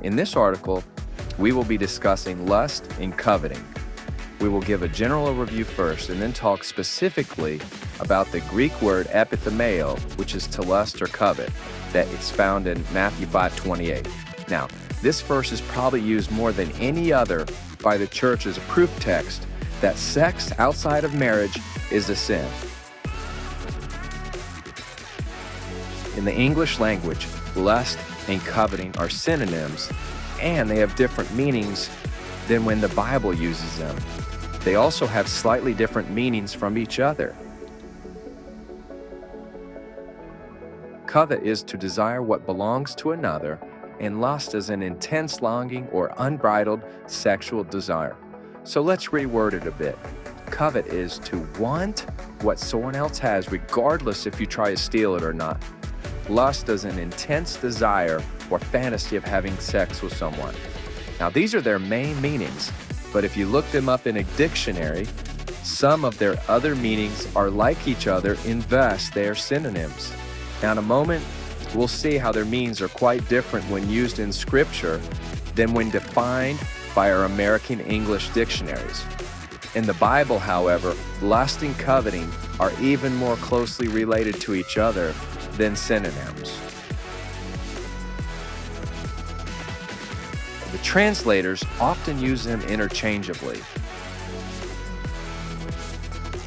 In this article, we will be discussing lust and coveting. We will give a general overview first and then talk specifically about the Greek word epithumeo, which is to lust or covet, that is found in Matthew 5:28. Now, this verse is probably used more than any other by the church as a proof text that sex outside of marriage is a sin. In the English language, lust and coveting are synonyms, and they have different meanings than when the Bible uses them. They also have slightly different meanings from each other. Covet is to desire what belongs to another, and lust is an intense longing or unbridled sexual desire. So let's reword it a bit. Covet is to want what someone else has, regardless if you try to steal it or not. Lust is an intense desire or fantasy of having sex with someone. Now, these are their main meanings, but if you look them up in a dictionary, some of their other meanings are like each other, thus they are synonyms. Now, in a moment, we'll see how their meanings are quite different when used in Scripture than when defined by our American English dictionaries. In the Bible, however, lust and coveting are even more closely related to each other than synonyms. The translators often use them interchangeably.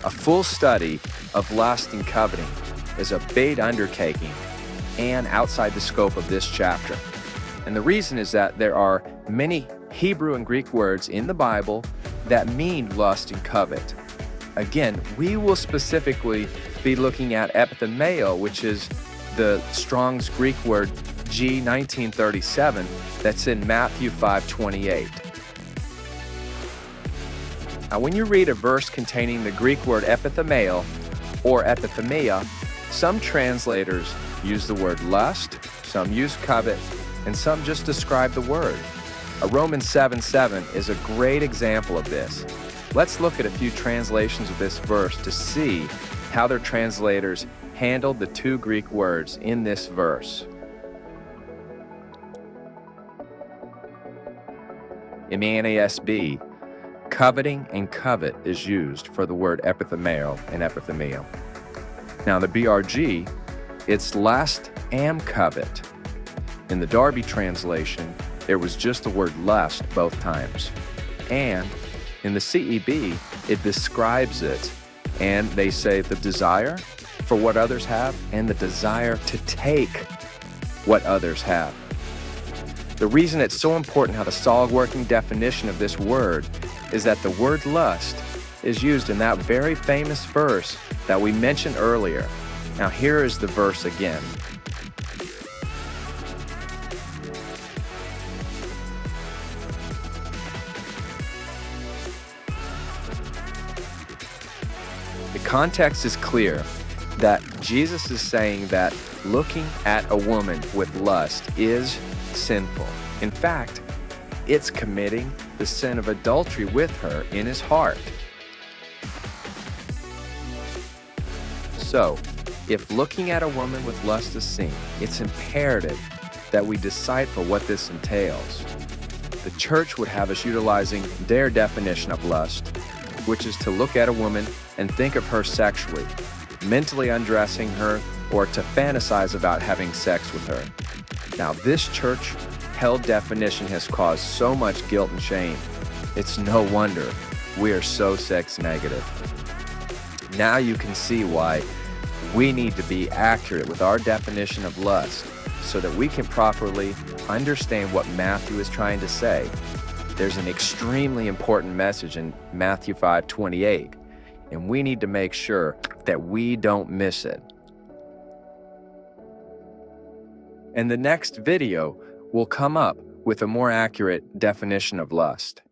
A full study of lust and coveting is a big undertaking and outside the scope of this chapter. And the reason is that there are many Hebrew and Greek words in the Bible that mean lust and covet. Again, we will specifically be looking at epithumeo, which is the Strong's Greek word G1937 that's in Matthew 5:28. Now, when you read a verse containing the Greek word epithumeo or epithumia, some translators use the word lust, some use covet, and some just describe the word. A Romans 7:7 is a great example of this. Let's look at a few translations of this verse to see how their translators handled the two Greek words in this verse. In the NASB, coveting and covet is used for the word epithumeo and epithumia. Now, the BRG, it's lust and covet. In the Darby translation, there was just the word lust both times. And in the CEB, it describes it, and they say the desire for what others have and the desire to take what others have. The reason it's so important how the solid working definition of this word is that the word lust is used in that very famous verse that we mentioned earlier. Now, here is the verse again. The context is clear that Jesus is saying that looking at a woman with lust is sinful. In fact, it's committing the sin of adultery with her in his heart. So, if looking at a woman with lust is sin, it's imperative that we decipher what this entails. The church would have us utilizing their definition of lust, which is to look at a woman and think of her sexually, mentally undressing her, or to fantasize about having sex with her. Now, this church-held definition has caused so much guilt and shame. It's no wonder we are so sex negative. Now you can see why we need to be accurate with our definition of lust so that we can properly understand what Matthew is trying to say. There's an extremely important message in Matthew 5:28, and we need to make sure that we don't miss it. In the next video, we'll come up with a more accurate definition of lust.